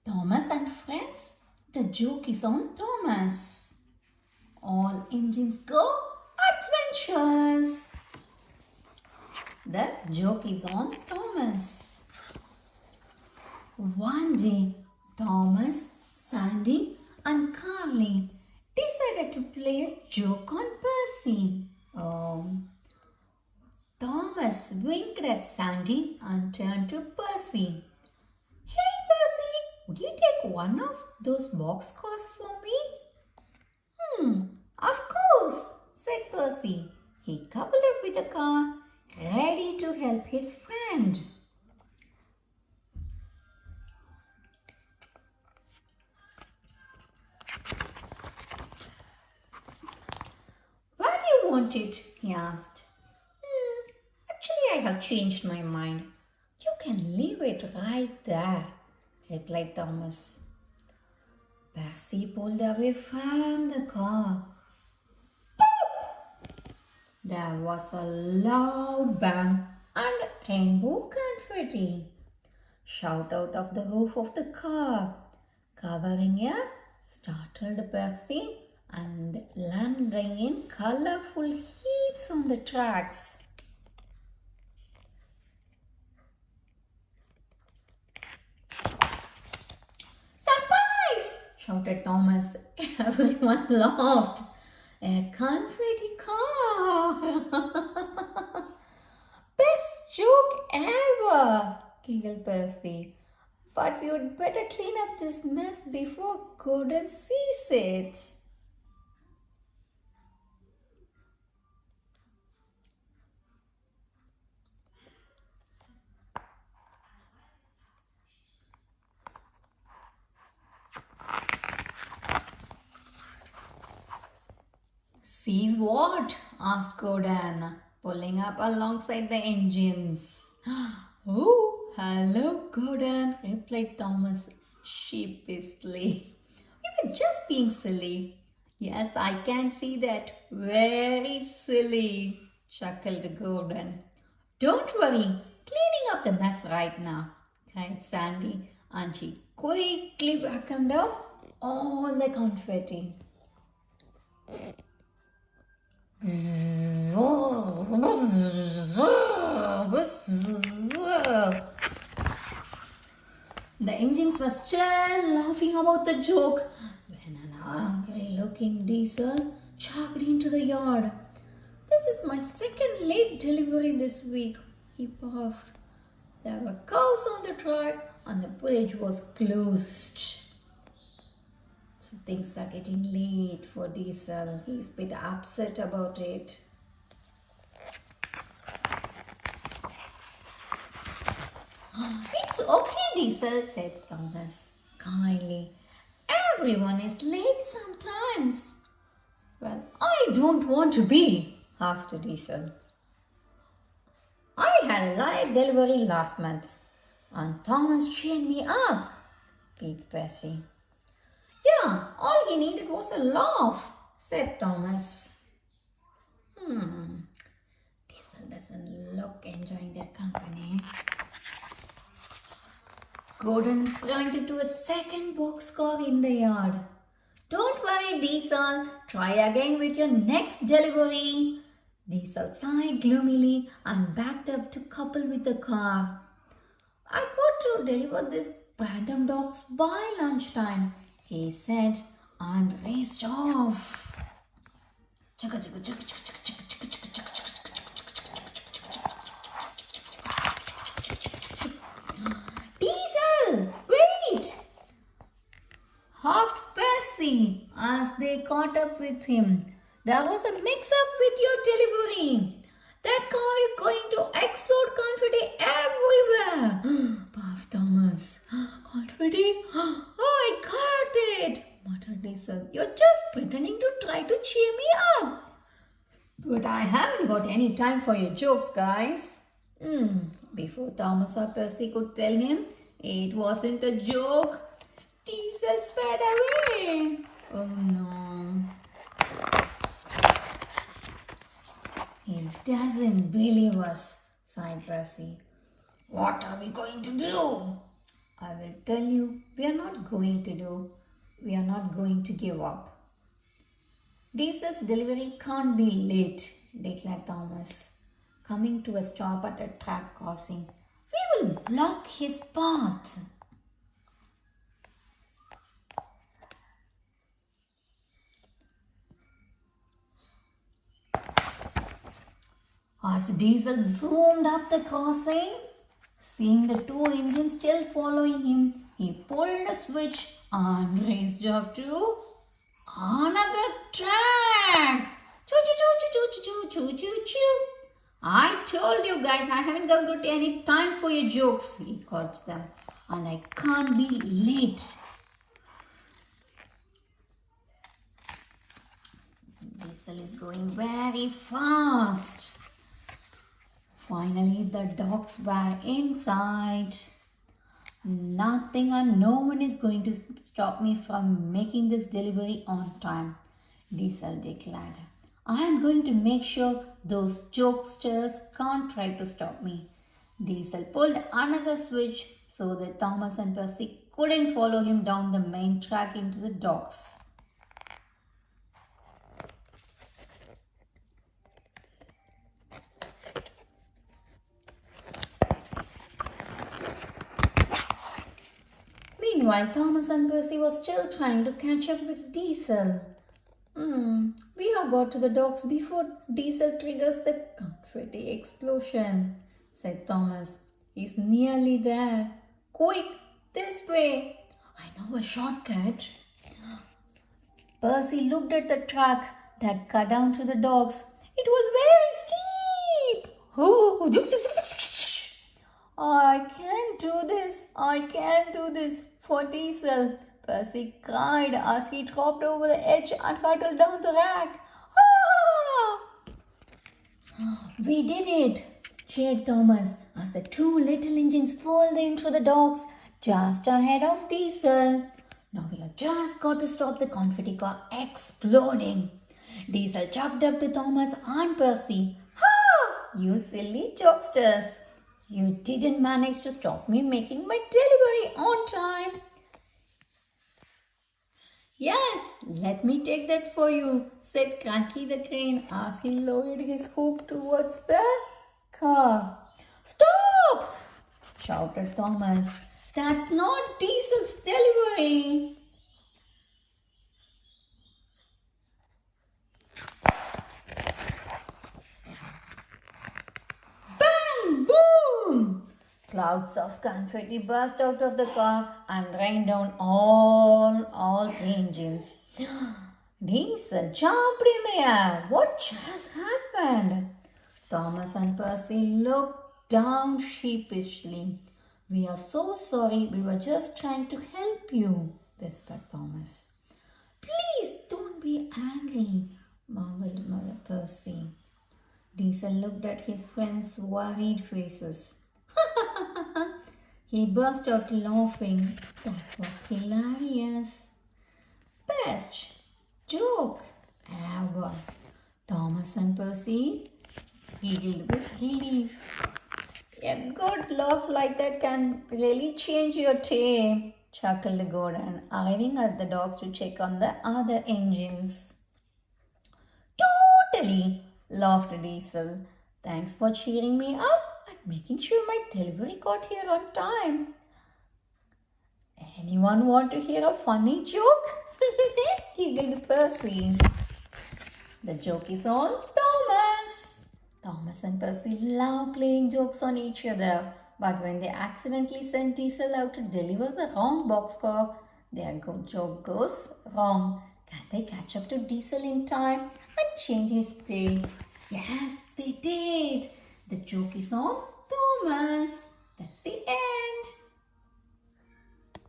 Thomas and friends, the joke is on Thomas. All engines go adventures. The joke is on Thomas. One day, Thomas, Sandy, and Carly decided to play a joke on Percy. Thomas winked at Sandy and turned to Percy. Hey Percy, would you take one of those boxcars for me? Of course, said Percy. He coupled up with the car, ready to help his friend. Where do you want it? He asked. Actually, I have changed my mind. You can leave it right there, replied Thomas. Percy pulled away from the car. Pop! There was a loud bang and rainbow confetti shot out of the roof of the car, covering a startled Percy and landing in colorful heaps on the tracks. Shouted Thomas. Everyone laughed. A confetti car. Best joke ever, giggled Percy. But we would better clean up this mess before Gordon sees it. Sees what? Asked Gordon, pulling up alongside the engines. Oh, hello, Gordon, replied Thomas sheepishly. We were just being silly. Yes, I can see that. Very silly, chuckled Gordon. Don't worry, cleaning up the mess right now, cried Sandy, and she quickly vacuumed up all the confetti. The engines were still laughing about the joke when an angry-looking diesel chugged into the yard. This is my second late delivery this week, he puffed. There were cows on the track and the bridge was closed. So things are getting late for Diesel. He's a bit upset about it. It's okay, Diesel, said Thomas kindly. Everyone is late sometimes. Well, I don't want to be, after Diesel. I had a late delivery last month and Thomas cheered me up, peeped Percy. Yeah, all he needed was a laugh, said Thomas. Diesel doesn't look enjoying their company. Gordon pointed to a second boxcar in the yard. Don't worry, Diesel. Try again with your next delivery. Diesel sighed gloomily and backed up to couple with the car. I got to deliver these random dogs by lunchtime, he said and raced off. Diesel, wait! Huffed Percy as they caught up with him. There was a mix-up with your delivery. That car is going to explode confetti everywhere. Puffed Thomas. Confetti? Oh, I got it, muttered Diesel. You're just pretending to try to cheer me up. But I haven't got any time for your jokes, guys. Before Thomas or Percy could tell him it wasn't a joke, Diesel sped away. Oh no. He doesn't believe us, sighed Percy. What are we going to do? I will tell you, we are not going to do. We are not going to give up. Diesel's delivery can't be late, declared Thomas, coming to a stop at a track crossing. We will block his path. As Diesel zoomed up the crossing, seeing the two engines still following him, he pulled a switch and raced off to another track. Choo choo choo choo choo choo choo choo. I told you guys I haven't got any time for your jokes, he called them, and I can't be late. Diesel is going very fast. Finally, the dogs were inside. Nothing and no one is going to stop me from making this delivery on time, Diesel declared. I am going to make sure those jokesters can't try to stop me. Diesel pulled another switch so that Thomas and Percy couldn't follow him down the main track into the docks. Meanwhile, Thomas and Percy were still trying to catch up with Diesel. We have got to the docks before Diesel triggers the confetti explosion, said Thomas. He's nearly there. Quick, this way. I know a shortcut. Percy looked at the track that cut down to the docks. It was very steep. Oh, I can't do this. I can't do this. For Diesel, Percy cried as he dropped over the edge and hurtled down the rack. Ah! We did it, cheered Thomas as the two little engines pulled into the docks just ahead of Diesel. Now we have just got to stop the confetti car exploding. Diesel chucked up to Thomas and Percy. Ha! You silly jokesters! You didn't manage to stop me making my delivery on time. Yes, let me take that for you, said Cranky the Crane as he lowered his hook towards the car. Stop! Shouted Thomas. That's not Diesel's delivery. Bang! Boom! Clouds of confetti burst out of the car and rained down all three engines. Diesel jumped in the air. What just happened? Thomas and Percy looked down sheepishly. We are so sorry. We were just trying to help you, whispered Thomas. Please don't be angry, marveled Mother Percy. Diesel looked at his friends' worried faces. He burst out laughing. That was hilarious. Best joke ever. Thomas and Percy giggled with relief. A good laugh like that can really change your day, chuckled Gordon, arriving at the docks to check on the other engines. Totally, laughed Diesel. Thanks for cheering me up and making sure my delivery got here on time. Anyone want to hear a funny joke? Giggled Percy. The joke is on Thomas. Thomas and Percy love playing jokes on each other, but when they accidentally send Diesel out to deliver the wrong boxcar, their joke goes wrong. Can they catch up to Diesel in time and change his day? Yes, they did. The joke is on Thomas. That's the end.